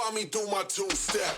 Saw me do my two-step.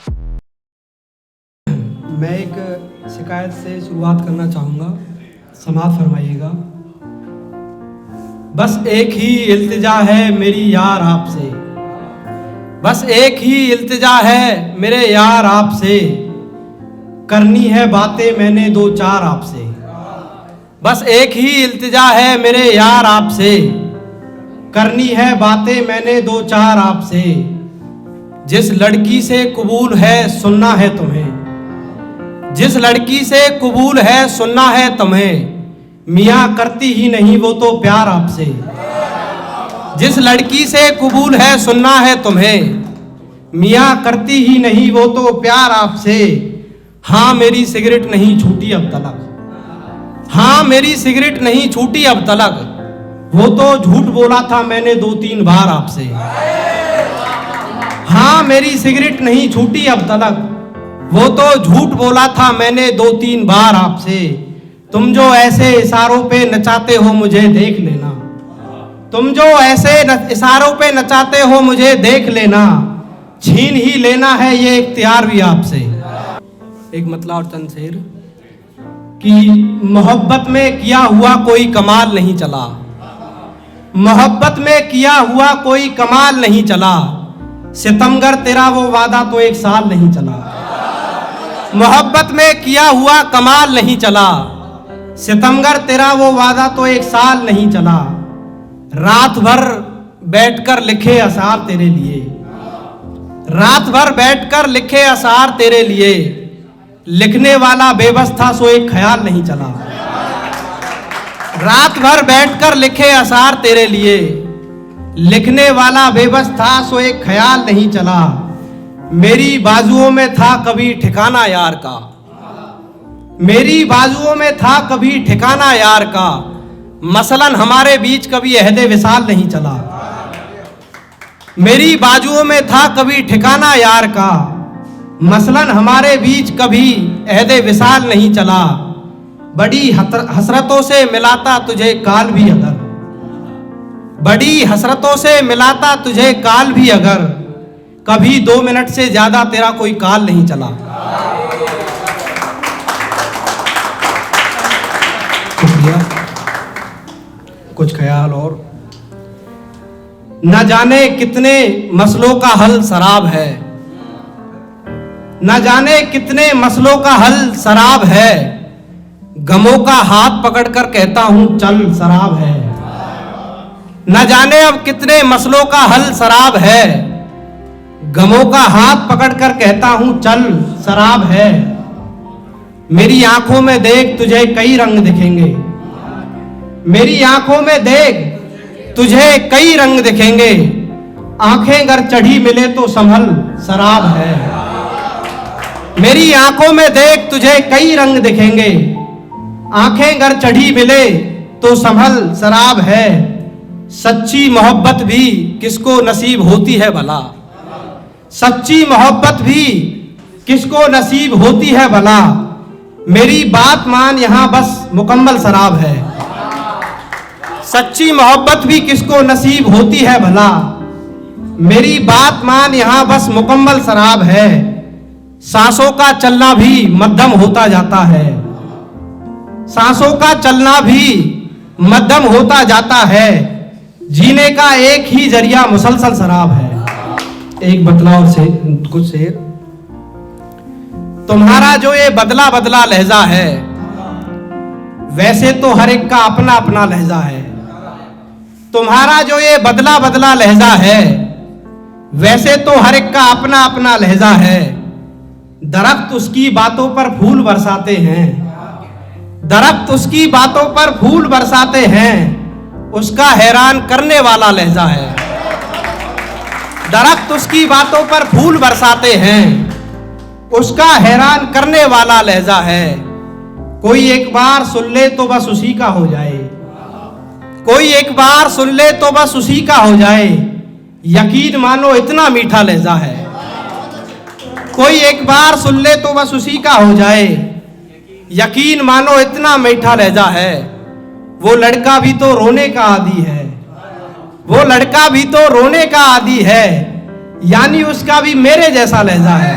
यानी उसका भी मेरे जैसा लहजा है।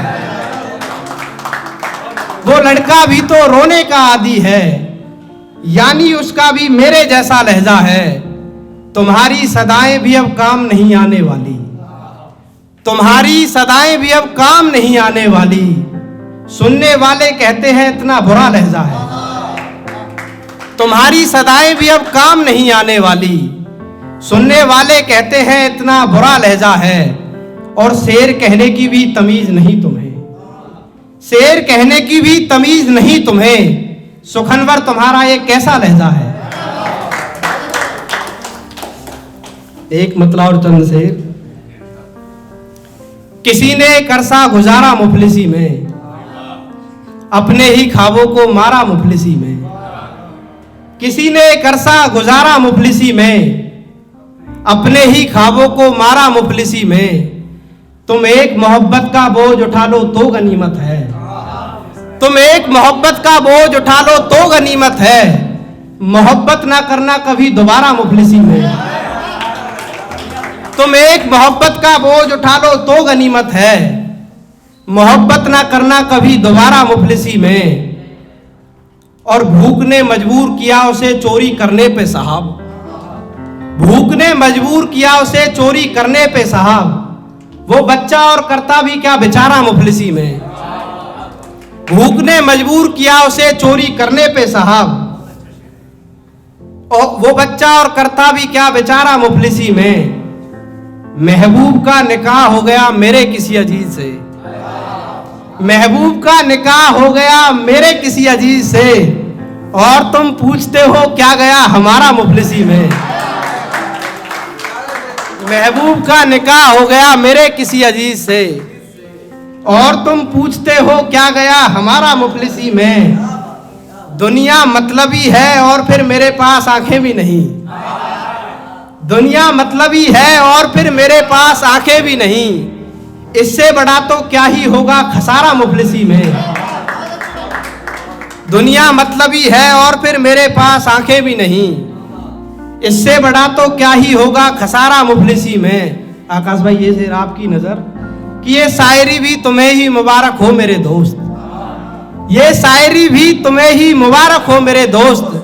वो लड़का भी तो रोने का आदी है, यानी उसका भी मेरे जैसा लहजा है। तुम्हारी सदाएं भी अब काम नहीं आने वाली, तुम्हारी सदाएं भी अब काम नहीं आने वाली। सुनने वाले कहते हैं इतना बुरा लहजा है। तुम्हारी सदाएं भी अब काम नहीं आने वाली, सुनने वाले कहते हैं इतना बुरा लहजा है। और शेर कहने की भी तमीज नहीं तुम्हें, शेर कहने की भी तमीज नहीं तुम्हें। सुखनवर तुम्हारा ये कैसा लहजा है। एक मतला और चंद शेर। किसी ने करसा गुजारा मुफलिसी में, अपने ही ख्वाबों को मारा मुफलिसी में। किसी ने करसा गुजारा मुफलिसी में, अपने ही ख्वाबों को मारा मुफलिसी में। तुम एक मोहब्बत का बोझ उठा लो तो गनीमत है, तुम एक मोहब्बत का बोझ उठा लो तो गनीमत है। मोहब्बत ना करना कभी दोबारा मुफलिसी में। तुम एक मोहब्बत का बोझ उठा लो तो गनीमत है, मोहब्बत ना करना कभी दोबारा मुफलिसी में। और भूख ने मजबूर किया उसे चोरी करने पे साहब, भूख ने मजबूर किया उसे चोरी करने पे साहब। वो बच्चा और करता भी क्या बेचारा मुफलिसी में। भूख ने मजबूर किया उसे चोरी करने पे साहब, और वो बच्चा और करता भी क्या बेचारा मुफलिसी में। महबूब का निकाह हो गया मेरे किसी अजीज से, महबूब का निकाह हो गया मेरे किसी अजीज से। और तुम पूछते हो क्या गया हमारा मुफलिसी में। महबूब का निकाह हो गया मेरे किसी अजीज से, और तुम पूछते हो क्या गया हमारा मुफलिसी में। दुनिया मतलबी है और फिर मेरे पास आंखें भी नहीं, दुनिया मतलबी है और फिर मेरे पास आंखें भी नहीं। इससे बड़ा तो क्या ही होगा खसारा मुफलिसी में। दुनिया मतलबी है और फिर मेरे पास आंखें भी नहीं, इससे बड़ा तो क्या ही होगा खसारा मुफलिसी में। आकाश भाई ये शेर आपकी नजर कि ये शायरी भी तुम्हें ही मुबारक हो मेरे दोस्त, ये शायरी भी तुम्हें ही मुबारक हो मेरे दोस्त।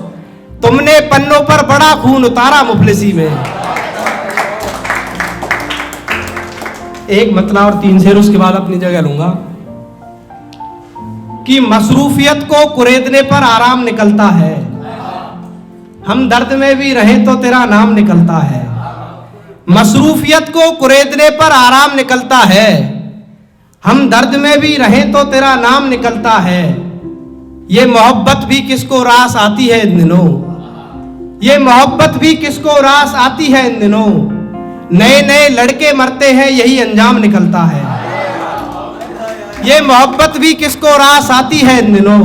तुमने पन्नों पर बड़ा खून उतारा मुफलिसी में। एक मतला और 3 शेर उसके बाद अपनी जगह लूंगा कि मसरूफियत को कुरेदने पर आराम निकलता है, हम दर्द में भी रहें तो तेरा नाम निकलता है। मसरूफियत को कुरेदने पर आराम निकलता है, हम दर्द में भी रहें तो तेरा नाम निकलता है। ये मोहब्बत भी किसको रास आती है इन दिनों, ये मोहब्बत भी किसको रास आती है इन दिनों। नए नए लड़के मरते हैं यही अंजाम निकलता है। ये मोहब्बत भी किसको रास आती है इन दिनों,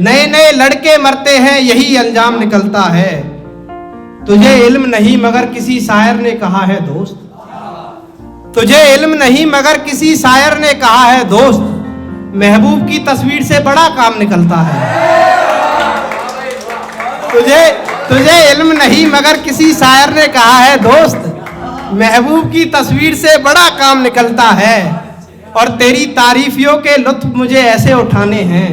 नए नए लड़के मरते हैं यही अंजाम निकलता है। तुझे इल्म नहीं मगर किसी शायर ने कहा है दोस्त, तुझे इल्म नहीं मगर किसी शायर ने कहा है दोस्त। महबूब की तस्वीर से बड़ा काम निकलता है। तुझे इल्म नहीं मगर किसी शायर ने कहा है दोस्त, महबूब की तस्वीर से बड़ा काम निकलता है। और तेरी तारीफियों के लुत्फ मुझे ऐसे उठाने हैं,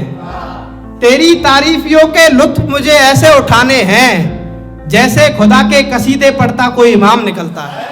तेरी तारीफियों के लुत्फ मुझे ऐसे उठाने हैं, जैसे खुदा के कसीदे पढ़ता कोई इमाम निकलता है।